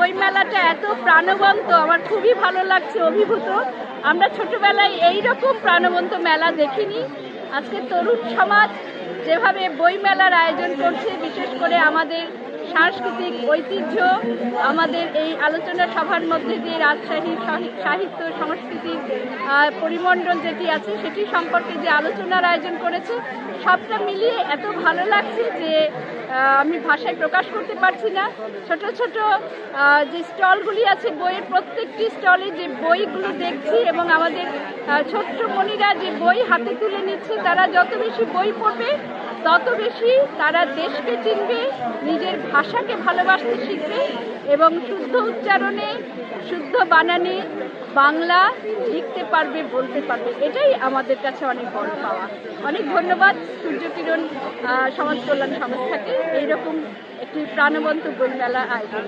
বইমেলাটা এত প্রাণবন্ত, আমার খুবই ভালো লাগছে, অভিভূত। আমরা ছোটবেলায় এইরকম প্রাণবন্ত মেলা দেখিনি। আজকে তরুণ সমাজ যেভাবে বইমেলার আয়োজন করছে, বিশেষ করে আমাদের সাংস্কৃতিক ঐতিহ্য, আমাদের এই আলোচনা সভার মধ্যে দিয়ে রাজশাহী সাহিত্য সংস্কৃতির পরিমণ্ডল যেটি আছে সেটি সম্পর্কে যে আলোচনার আয়োজন করেছে, সবটা মিলিয়ে এত ভালো লাগছে যে আমি ভাষায় প্রকাশ করতে পারছি না। ছোট ছোট যে স্টলগুলি আছে, বইয়ের প্রত্যেকটি স্টলে যে বইগুলো দেখছি এবং আমাদের ছোট্ট মনিরা যে বই হাতে তুলে নিচ্ছে, তারা যত বেশি বই পড়বে তত বেশি তারা দেশকে চিনবে, নিজের ভাষাকে ভালোবাসতে শিখবে এবং শুদ্ধ উচ্চারণে, শুদ্ধ বানানে বাংলা লিখতে পারবে, বলতে পারবে। এটাই আমাদের কাছে অনেক বড় পাওয়া। অনেক ধন্যবাদ সূর্যকিরণ সমাজ কল্যাণ সংস্থাকে এইরকম একটি প্রাণবন্ত বইমেলা আয়োজন।